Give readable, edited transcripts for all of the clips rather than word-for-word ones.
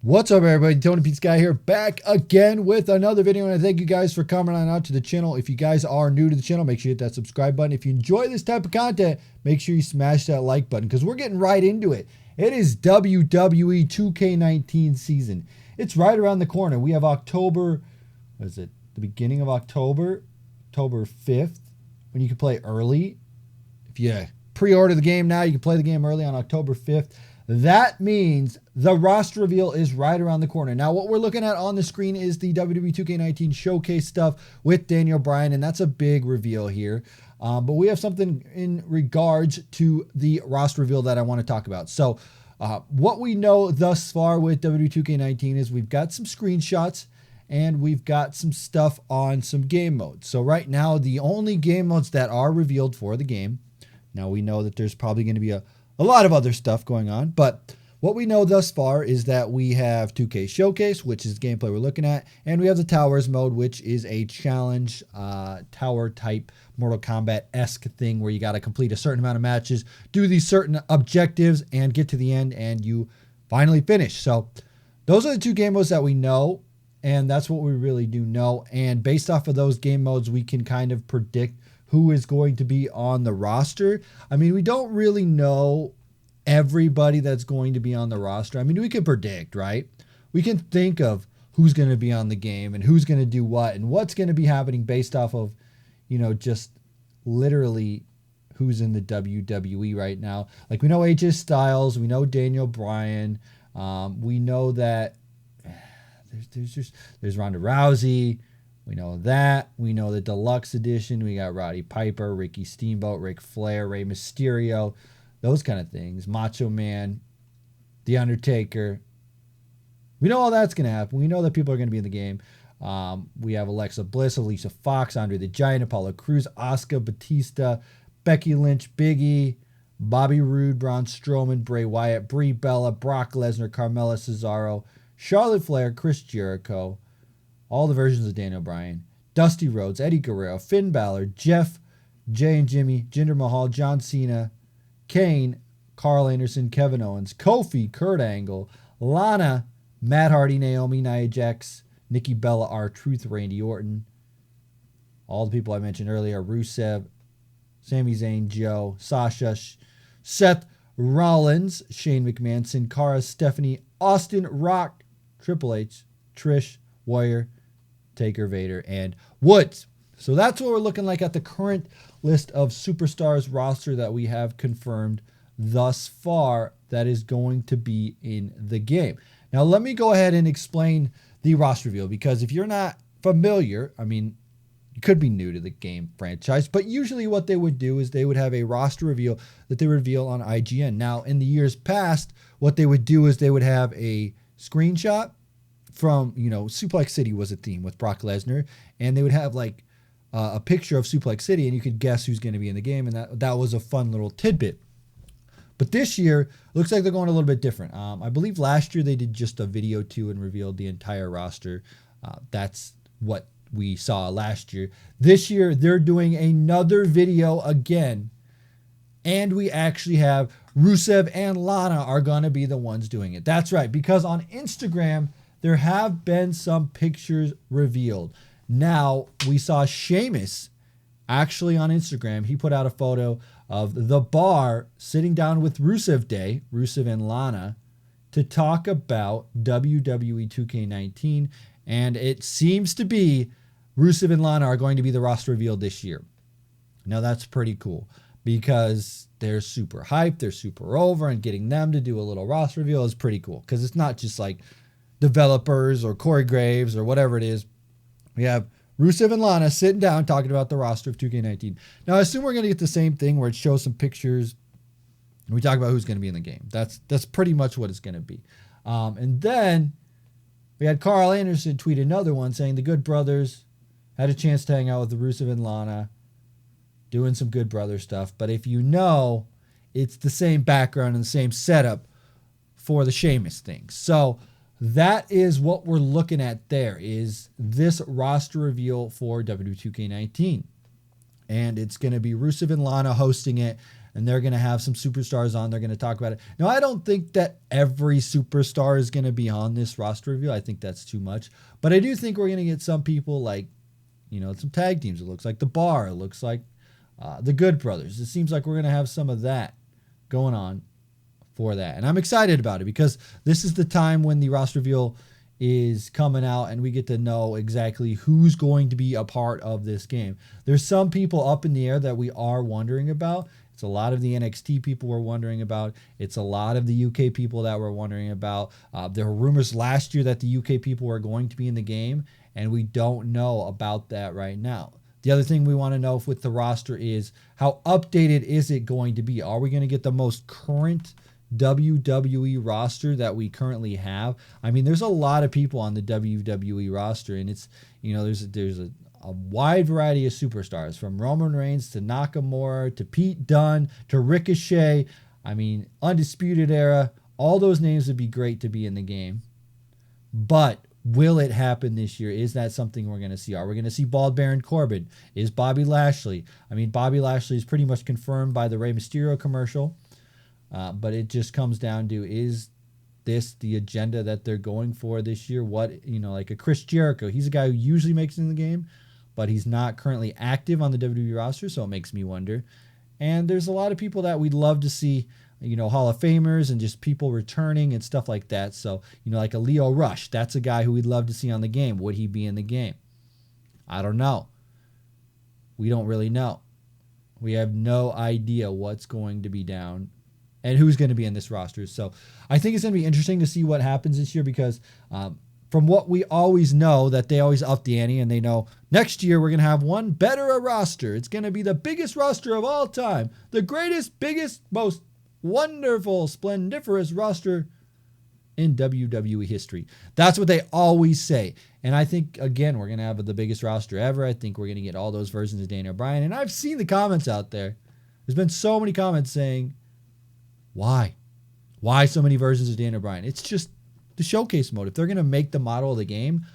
What's up, everybody? TonyPizzaGuy here, back again with another video, and I thank you guys for coming on out to the channel. If you guys are new to the channel, make sure you hit that subscribe button. If you enjoy this type of content, make sure you smash that like button, because we're getting right into it. It is WWE 2K19 season. It's right around the corner. We have October, what is it, the beginning of October 5th, when you can play early. If you pre-order the game now, you can play the game early on October 5th. That means the roster reveal is right around the corner. Now, what we're looking at on the screen is the WWE 2K19 showcase stuff with Daniel Bryan, and that's a big reveal here. But we have something in regards to the roster reveal that I want to talk about. So what we know thus far with WWE 2K19 is we've got some screenshots and we've got some stuff on some game modes. So right now, the only game modes that are revealed for the game, now we know that there's probably going to be a lot of other stuff going on, but what we know thus far is that we have 2K Showcase, which is the gameplay we're looking at, and we have the Towers mode, which is a challenge tower type Mortal Kombat-esque thing where you got to complete a certain amount of matches, do these certain objectives, and get to the end, and you finally finish. So those are the two game modes that we know, and that's what we really do know. And based off of those game modes, we can kind of predict who is going to be on the roster. I mean, we don't really know everybody that's going to be on the roster. I mean, we can predict, right? We can think of who's going to be on the game and who's going to do what and what's going to be happening based off of, you know, just literally who's in the WWE right now. Like, we know AJ Styles, we know Daniel Bryan, we know that there's Ronda Rousey. We know that. We know the deluxe edition. We got Roddy Piper, Ricky Steamboat, Ric Flair, Rey Mysterio, those kind of things. Macho Man, The Undertaker. We know all that's going to happen. We know that people are going to be in the game. We have Alexa Bliss, Alicia Fox, Andre the Giant, Apollo Crews, Asuka, Batista, Becky Lynch, Big E, Bobby Roode, Braun Strowman, Bray Wyatt, Brie Bella, Brock Lesnar, Carmella Cesaro, Charlotte Flair, Chris Jericho, all the versions of Daniel Bryan, Dusty Rhodes, Eddie Guerrero, Finn Balor, Jeff, Jay and Jimmy, Jinder Mahal, John Cena, Kane, Carl Anderson, Kevin Owens, Kofi, Kurt Angle, Lana, Matt Hardy, Naomi, Nia Jax, Nikki Bella, R-Truth, Randy Orton. All the people I mentioned earlier, Rusev, Sami Zayn, Joe, Sasha, Seth Rollins, Shane McMahon, Sin Cara, Stephanie, Austin, Rock, Triple H, Trish, Warrior, Taker, Vader, and Woods. So that's what we're looking like at the current list of superstars roster that we have confirmed thus far that is going to be in the game. Now, let me go ahead and explain the roster reveal, because if you're not familiar, I mean, you could be new to the game franchise, but usually what they would do is they would have a roster reveal that they reveal on IGN. Now, in the years past, what they would do is they would have a screenshot from, you know, Suplex City was a theme with Brock Lesnar, and they would have like a picture of Suplex City, and you could guess who's going to be in the game, and that was a fun little tidbit. But this year, it looks like they're going a little bit different. I believe last year they did just a video too and revealed the entire roster. That's what we saw last year. This year, they're doing another video again, and we actually have Rusev and Lana are going to be the ones doing it. That's right, because on Instagram, there have been some pictures revealed. Now, we saw Sheamus actually on Instagram. He put out a photo of the Bar sitting down with Rusev and Lana, to talk about WWE 2K19. And it seems to be Rusev and Lana are going to be the roster revealed this year. Now, that's pretty cool, because they're super hyped. They're super over, and getting them to do a little roster reveal is pretty cool, because it's not just like developers or Corey Graves or whatever it is. We have Rusev and Lana sitting down talking about the roster of 2K19. Now, I assume we're going to get the same thing where it shows some pictures and we talk about who's going to be in the game. That's pretty much what it's going to be. And then we had Carl Anderson tweet another one saying the Good Brothers had a chance to hang out with Rusev and Lana, doing some Good Brother stuff. But if you know, it's the same background and the same setup for the Sheamus thing. So that is what we're looking at there, is this roster reveal for WWE 2K19. And it's going to be Rusev and Lana hosting it. and they're going to have some superstars on. They're going to talk about it. Now, I don't think that every superstar is going to be on this roster review. I think that's too much. But I do think we're going to get some people like, some tag teams. It looks like The Bar. It looks like the Good Brothers. It seems like we're going to have some of that going on for that. And I'm excited about it because this is the time when the roster reveal is coming out and we get to know exactly who's going to be a part of this game. There's some people up in the air that we are wondering about. It's a lot of the NXT people we're wondering about. It's a lot of the UK people that we're wondering about. There were rumors last year that the UK people were going to be in the game, and we don't know about that right now. The other thing we want to know with the roster is how updated is it going to be? Are we going to get the most current WWE roster that we currently have? I mean, there's a lot of people on the WWE roster, and it's, there's a wide variety of superstars, from Roman Reigns to Nakamura to Pete Dunne to Ricochet. I mean, Undisputed Era, all those names would be great to be in the game. But will it happen this year? Is that something we're going to see? Are we going to see Bald Baron Corbin? Is Bobby Lashley? I mean, Bobby Lashley is pretty much confirmed by the Rey Mysterio commercial. But it just comes down to, is this the agenda that they're going for this year? What, like a Chris Jericho, he's a guy who usually makes it in the game, but he's not currently active on the WWE roster, so it makes me wonder. And there's a lot of people that we'd love to see, Hall of Famers and just people returning and stuff like that. So, like a Leo Rush, that's a guy who we'd love to see on the game. Would he be in the game? I don't know. We don't really know. We have no idea what's going to be down and who's going to be in this roster. So I think it's going to be interesting to see what happens this year because from what we always know, that they always up the ante and they know next year we're going to have one better roster. It's going to be the biggest roster of all time. The greatest, biggest, most wonderful, splendiferous roster in WWE history. That's what they always say. And I think, again, we're going to have the biggest roster ever. I think we're going to get all those versions of Daniel Bryan. And I've seen the comments out there. There's been so many comments saying, why? Why so many versions of Daniel Bryan? It's just the showcase mode. If they're going to make the model of the game,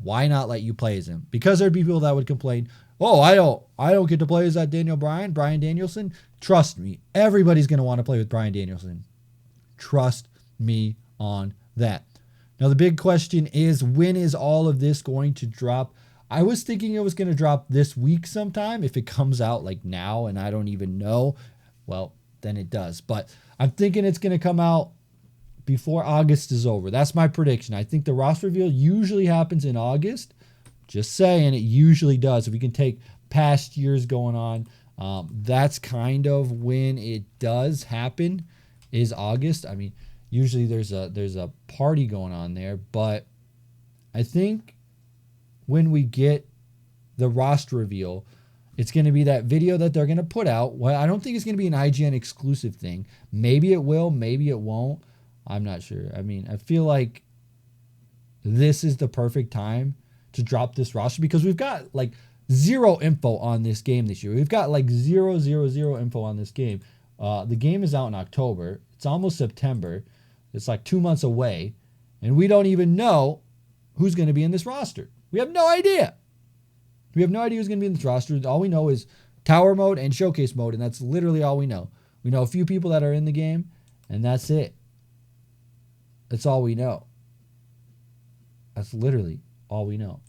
why not let you play as him? Because there'd be people that would complain, oh, I don't get to play as that Bryan Danielson. Trust me, everybody's going to want to play with Bryan Danielson. Trust me on that. Now, the big question is, when is all of this going to drop? I was thinking it was going to drop this week sometime. If it comes out like now and I don't even know, well, then it does. But I'm thinking it's going to come out before August is over. That's my prediction. I think the roster reveal usually happens in August. Just saying, it usually does. If we can take past years going on, that's kind of when it does happen, is August. I mean, usually there's a party going on there, but I think when we get the roster reveal, it's going to be that video that they're going to put out. Well, I don't think it's going to be an IGN exclusive thing. Maybe it will, maybe it won't. I'm not sure. I mean, I feel like this is the perfect time to drop this roster because we've got like zero info on this game this year. We've got like zero info on this game. The game is out in October. It's almost September. It's like 2 months away, and we don't even know who's going to be in this roster. We have no idea. We have no idea who's going to be in this roster. All we know is Tower Mode and Showcase Mode, and that's literally all we know. We know a few people that are in the game, and that's it. That's all we know. That's literally all we know.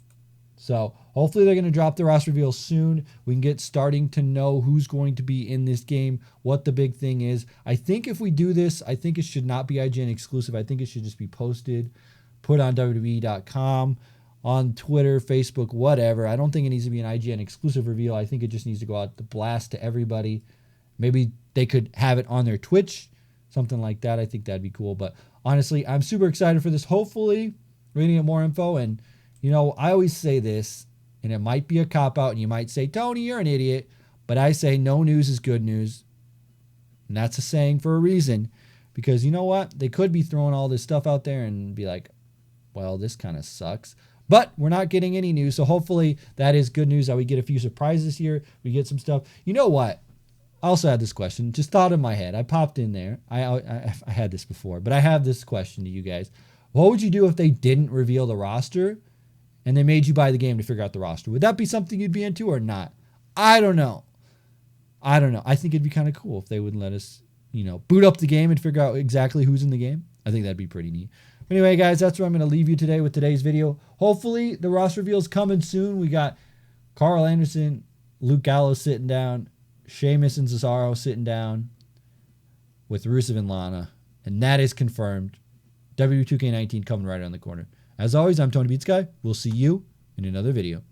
So hopefully they're going to drop the roster reveal soon. We can get starting to know who's going to be in this game, what the big thing is. I think if we do this, I think it should not be IGN exclusive. I think it should just be posted, put on WWE.com, on Twitter, Facebook, whatever. I don't think it needs to be an IGN exclusive reveal. I think it just needs to go out the blast to everybody. Maybe they could have it on their Twitch, something like that. I think that'd be cool. But honestly, I'm super excited for this. Hopefully, we're going to get more info. And, I always say this, and it might be a cop-out, and you might say, Tony, you're an idiot. But I say no news is good news. And that's a saying for a reason. Because you know what? They could be throwing all this stuff out there and be like, well, this kind of sucks. But we're not getting any news. So hopefully that is good news that we get a few surprises this year. We get some stuff. You know what? I also had this question. Just thought in my head. I popped in there. I had this before. But I have this question to you guys. What would you do if they didn't reveal the roster and they made you buy the game to figure out the roster? Would that be something you'd be into or not? I don't know. I don't know. I think it'd be kind of cool if they would let us, boot up the game and figure out exactly who's in the game. I think that'd be pretty neat. Anyway, guys, that's where I'm going to leave you today with today's video. Hopefully, the roster reveal's coming soon. We got Carl Anderson, Luke Gallows sitting down, Sheamus and Cesaro sitting down with Rusev and Lana. And that is confirmed. Wwe 2K19 coming right around the corner. As always, I'm TonyPizzaGuy. We'll see you in another video.